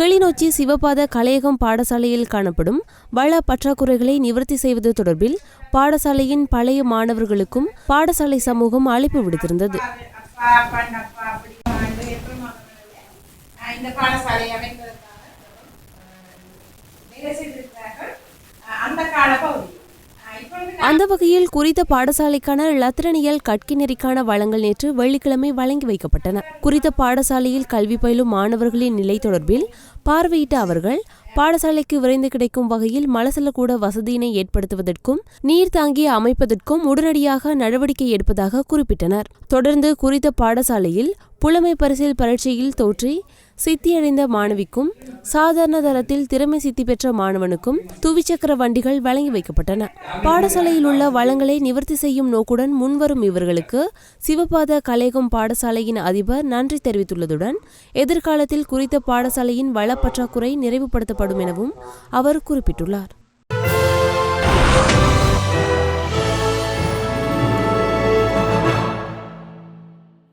கிளிநொச்சி சிவபாத கலையகம் பாடசாலையில் காணப்படும் வள பற்றாக்குறைகளை நிவர்த்தி செய்வது தொடர்பில் பாடசாலையின் பழைய மாணவர்களுக்கும் பாடசாலை சமூகம் அழைப்பு விடுத்திருந்தது. அந்த வகையில் குறித்த பாடசாலைக்கான இலத்திரனியல் கற்கை நெறிக்கான வளங்கள் நேற்று வெள்ளிக்கிழமை வழங்கி வைக்கப்பட்டன. குறித்த பாடசாலையில் கல்வி பயிலும் மாணவர்களின் நிலை தொடர்பில் பார்வையிட்ட அவர்கள் பாடசாலைக்கு விரைந்து கிடைக்கும் வகையில் மலசலக்கூட வசதியினை ஏற்படுத்துவதற்கும் நீர் தாங்கி அமைப்பதற்கும் உடனடியாக நடவடிக்கை எடுப்பதாக குறிப்பிட்டனர். தொடர்ந்து குறித்த பாடசாலையில் புலமை பரிசில் பரீட்சையில் தோற்றி சித்தியடைந்த மாணவிக்கும் சாதாரண தரத்தில் திறமை சித்தி பெற்ற மாணவனுக்கும் துவிச்சக்கர வண்டிகள் வழங்கி வைக்கப்பட்டன. பாடசாலையில் உள்ள வளங்களை நிவர்த்தி செய்யும் நோக்குடன் முன்வரும் இவர்களுக்கு சிவபாத கலையகம் பாடசாலையின் அதிபர் நன்றி தெரிவித்துள்ளதுடன் எதிர்காலத்தில் குறித்த பாடசாலையின் வள பற்றாக்குறை நிறைவுபடுத்தப்படும் எனவும் அவர் குறிப்பிட்டுள்ளார்.